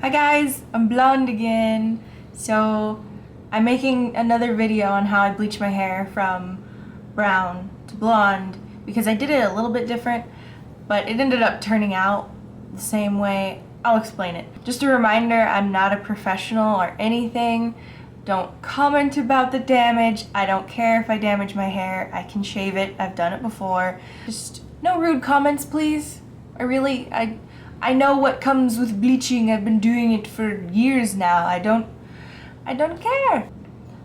Hi guys, I'm blonde again. So I'm making another video on how I bleach my hair from brown to blonde because I did it a little bit different, but it ended up turning out the same way. I'll explain it. Just a reminder, I'm not a professional or anything. Don't comment about the damage. I don't care if I damage my hair. I can shave it. I've done it before. Just no rude comments, please. I know what comes with bleaching. I've been doing it for years now. I don't care.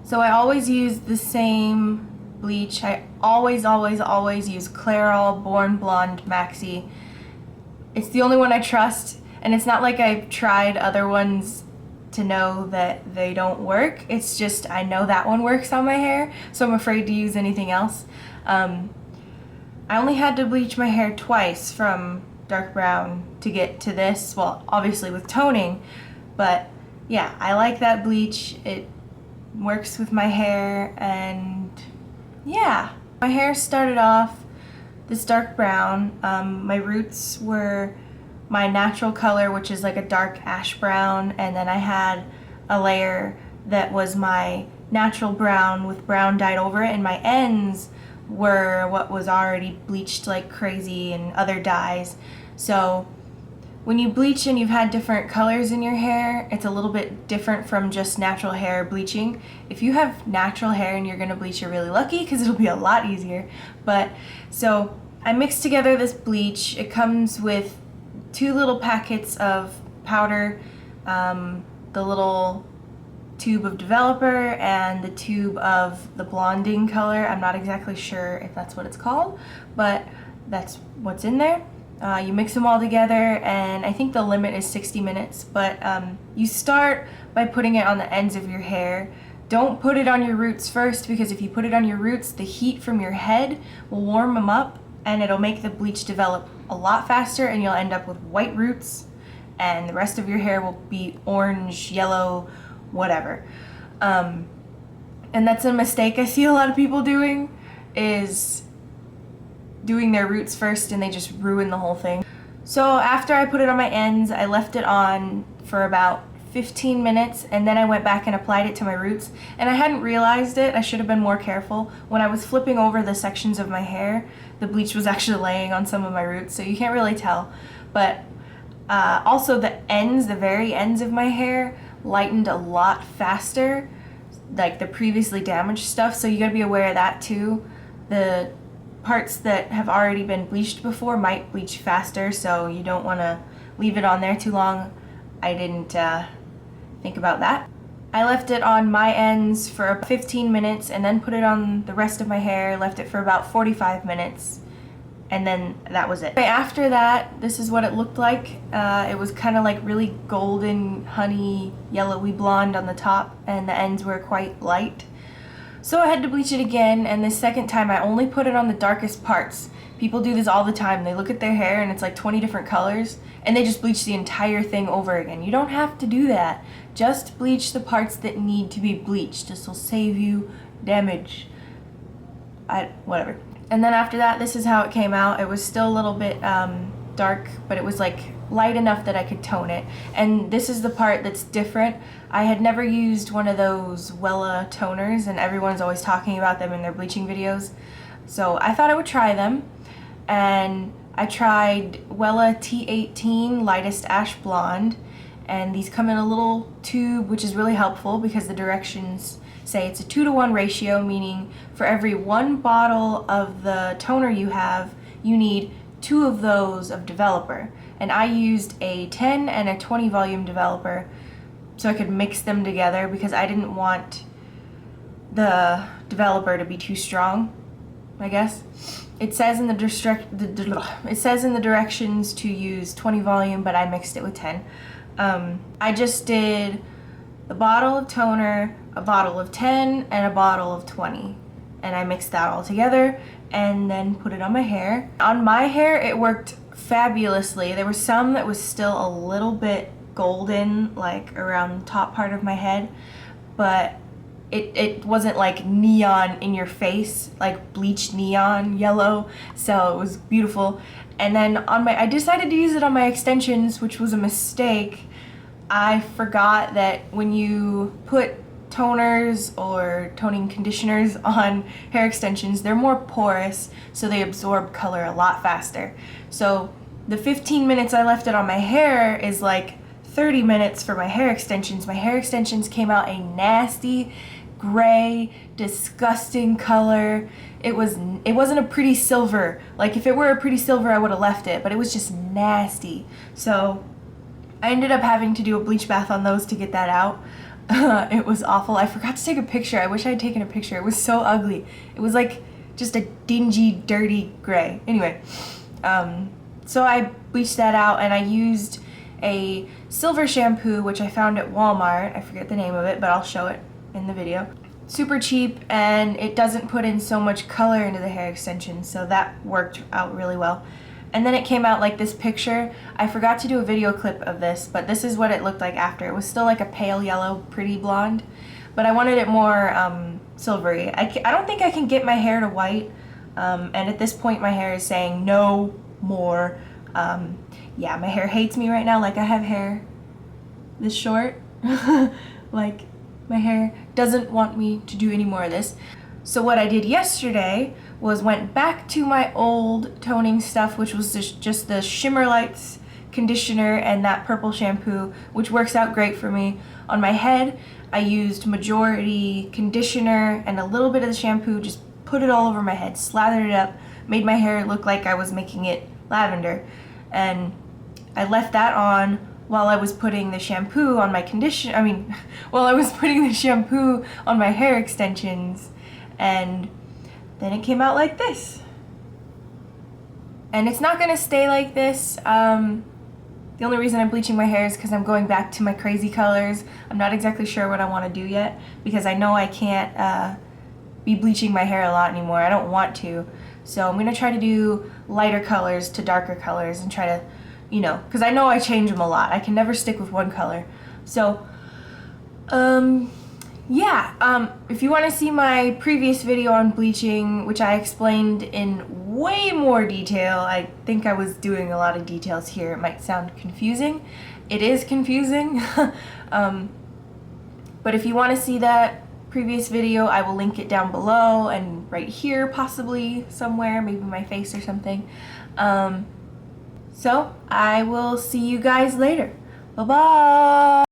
So I always use the same bleach. I always use Clairol Born Blonde Maxi. It's the only one I trust, and it's not like I've tried other ones to know that they don't work. It's just I know that one works on my hair, so I'm afraid to use anything else. I only had to bleach my hair twice from dark brown to get to this, well, obviously with toning, but yeah, I like that bleach. It works with my hair, and yeah. My hair started off this dark brown. My roots were my natural color, which is like a dark ash brown, and then I had a layer that was my natural brown with brown dyed over it, and my ends were what was already bleached like crazy and other dyes. So when you bleach and you've had different colors in your hair, it's a little bit different from just natural hair bleaching. If you have natural hair and you're gonna bleach, you're really lucky because it'll be a lot easier. But so I mixed together this bleach. It comes with 2 little packets of powder, the little tube of developer and the tube of the blonding color. I'm not exactly sure if that's what it's called, but that's what's in there. You mix them all together, and I think the limit is 60 minutes, but you start by putting it on the ends of your hair. Don't put it on your roots first, because if you put it on your roots, the heat from your head will warm them up and it'll make the bleach develop a lot faster, and you'll end up with white roots and the rest of your hair will be orange, yellow, whatever. And that's a mistake I see a lot of people doing, is doing their roots first, and they just ruin the whole thing. So after I put it on my ends, I left it on for about 15 minutes, and then I went back and applied it to my roots, and I hadn't realized it. I should have been more careful. When I was flipping over the sections of my hair, the bleach was actually laying on some of my roots, so you can't really tell. But also the ends, the very ends of my hair lightened a lot faster, like the previously damaged stuff, so you gotta be aware of that too. The parts that have already been bleached before might bleach faster, so you don't want to leave it on there too long. I didn't think about that. I left it on my ends for 15 minutes and then put it on the rest of my hair, left it for about 45 minutes, and then that was it. After that, this is what it looked like. It was kind of like really golden, honey, yellowy blonde on the top, and the ends were quite light. So I had to bleach it again, and this second time I only put it on the darkest parts. People do this all the time. They look at their hair and it's like 20 different colors, and they just bleach the entire thing over again. You don't have to do that. Just bleach the parts that need to be bleached. This will save you damage. Whatever. And then after that, this is how it came out. It was still a little bit dark, but it was like light enough that I could tone it. And this is the part that's different. I had never used one of those Wella toners, and everyone's always talking about them in their bleaching videos. So I thought I would try them, and I tried Wella T18 Lightest Ash Blonde, and these come in a little tube, which is really helpful because the directions say it's a 2-to-1 ratio, meaning for every 1 bottle of the toner you have, you need 2 of those of developer. And I used a 10 and a 20 volume developer so I could mix them together because I didn't want the developer to be too strong, I guess. It says in the directions to use 20 volume, but I mixed it with 10. I just did a bottle of toner, a bottle of 10, and a bottle of 20. And I mixed that all together and then put it on my hair. On my hair, it worked fabulously. There was some that was still a little bit golden, like around the top part of my head, but it wasn't like neon in your face, like bleached neon yellow, so it was beautiful. And then I decided to use it on my extensions, which was a mistake. I forgot that when you put toners or toning conditioners on hair extensions, they're more porous, so they absorb color a lot faster. So the 15 minutes I left it on my hair is like 30 minutes for my hair extensions. My hair extensions came out a nasty, gray, disgusting color. It wasn't a pretty silver. Like if it were a pretty silver, I would have left it, but it was just nasty. So I ended up having to do a bleach bath on those to get that out. It was awful. I forgot to take a picture. I wish I had taken a picture. It was so ugly. It was like just a dingy, dirty gray. Anyway, so I bleached that out, and I used a silver shampoo, which I found at Walmart. I forget the name of it, but I'll show it in the video. Super cheap, and it doesn't put in so much color into the hair extension, so that worked out really well. And then it came out like this picture. I forgot to do a video clip of this, but this is what it looked like after. It was still like a pale yellow, pretty blonde, but I wanted it more silvery. I don't think I can get my hair to white, and at this point my hair is saying no more. Yeah, my hair hates me right now. Like, I have hair this short. Like, my hair doesn't want me to do any more of this. So what I did yesterday was went back to my old toning stuff, which was just the ShimmerLights conditioner and that purple shampoo, which works out great for me. On my head, I used majority conditioner and a little bit of the shampoo, just put it all over my head, slathered it up, made my hair look like I was making it lavender. And I left that on while I was putting the shampoo on my while I was putting the shampoo on my hair extensions. And then it came out like this. And it's not gonna stay like this. The only reason I'm bleaching my hair is because I'm going back to my crazy colors. I'm not exactly sure what I want to do yet, because I know I can't be bleaching my hair a lot anymore. I don't want to. So I'm gonna try to do lighter colors to darker colors and try to, you know, because I know I change them a lot. I can never stick with one color. So, yeah, if you want to see my previous video on bleaching, which I explained in way more detail, I think I was doing a lot of details here. It might sound confusing. It is confusing. But if you want to see that previous video, I will link it down below and right here possibly somewhere, maybe my face or something. So I will see you guys later. Bye-bye.